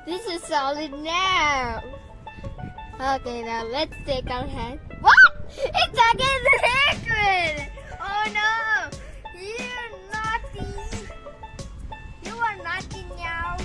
This is solid now. Okay, now let's take our hand. What? It's again liquid! Oh no! You're naughty! You are naughty now!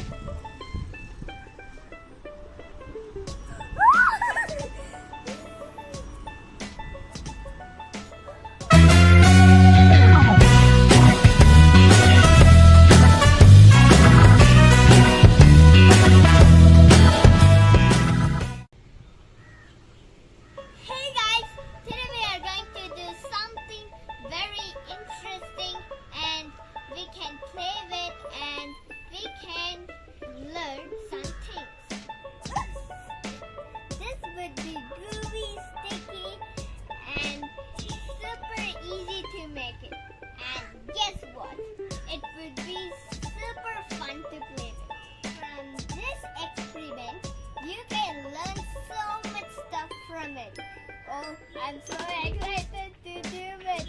Oh, I'm so excited to do it.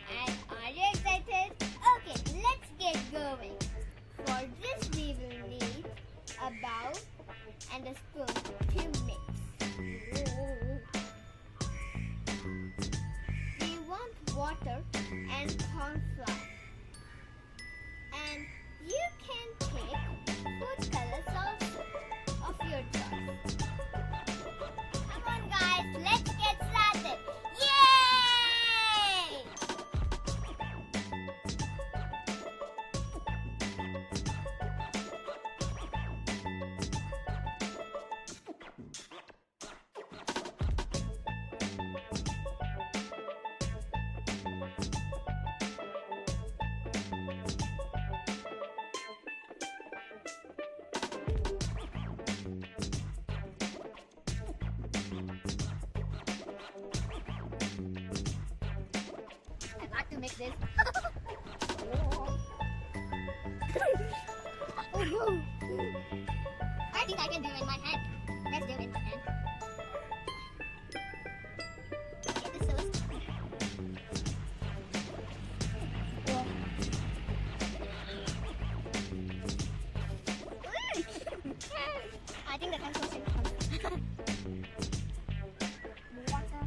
And are you excited? Okay, let's get going. For this we will need a bowl and a spoon to mix. We want water and corn flour. And you can take food colors also of your choice. Come on guys, let's get started. Yay! To make this. I think I can do it in my hand. Let's do it in my hand. Get the sauce. I think the pencil should come. Water.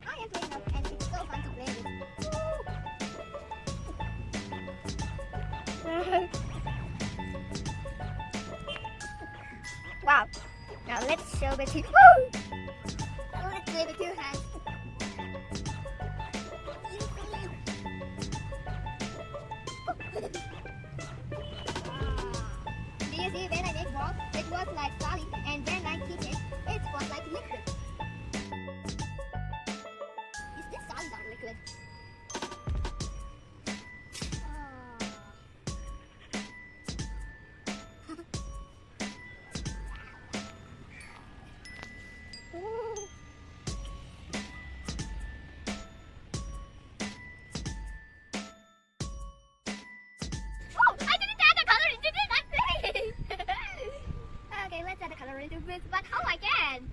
I am playing up and it's so fun to play with. Wow. Now let's show the two. Let's play with two hands. Do you see when I make balls? It was like solid and then I kick it. It was like liquid. Is this solid or liquid? Okay, let's add the color into this, but how I can?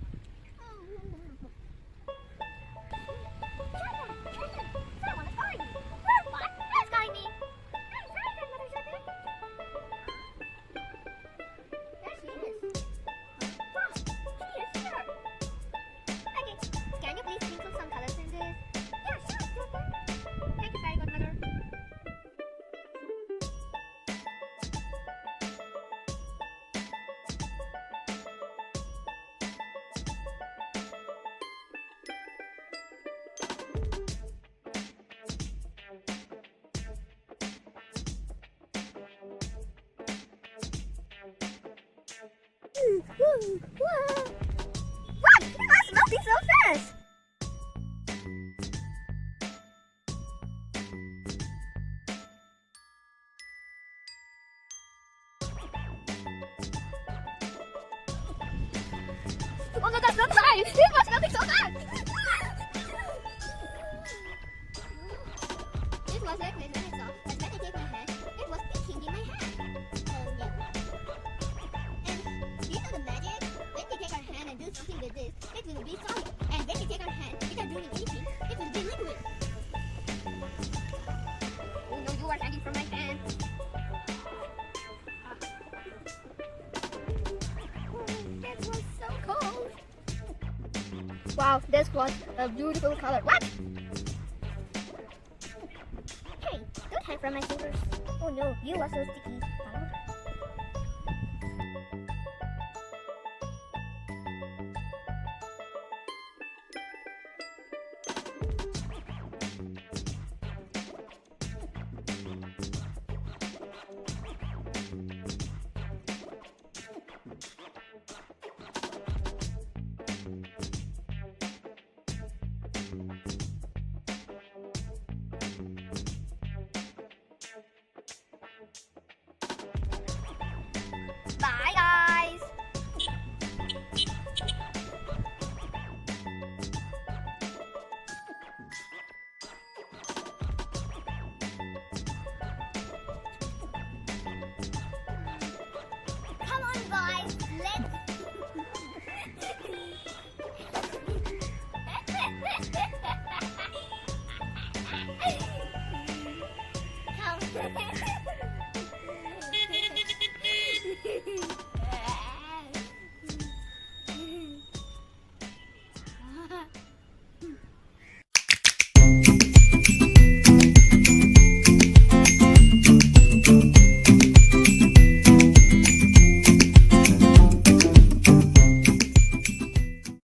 Someone is calling me. What? Who's calling me? Hi, grandmother Jotham. There she is. Wow, she is here. Okay, can you please sprinkle some colors in this? Yeah, sure, Jotham. Thank you, fairy godmother. What? It was melting so fast! Oh no, that's not right! It was melting so fast! It was liquid when I saw, but when I gave my hand, it was sticking in my hand. Oh no. And do you know the magic? When we take our hand and do something with this, it will be solid. And when we take our hand without doing anything, it will be liquid. Wow, this was a beautiful color. What? Hey, don't hide from my fingers. Oh no, you are so sticky.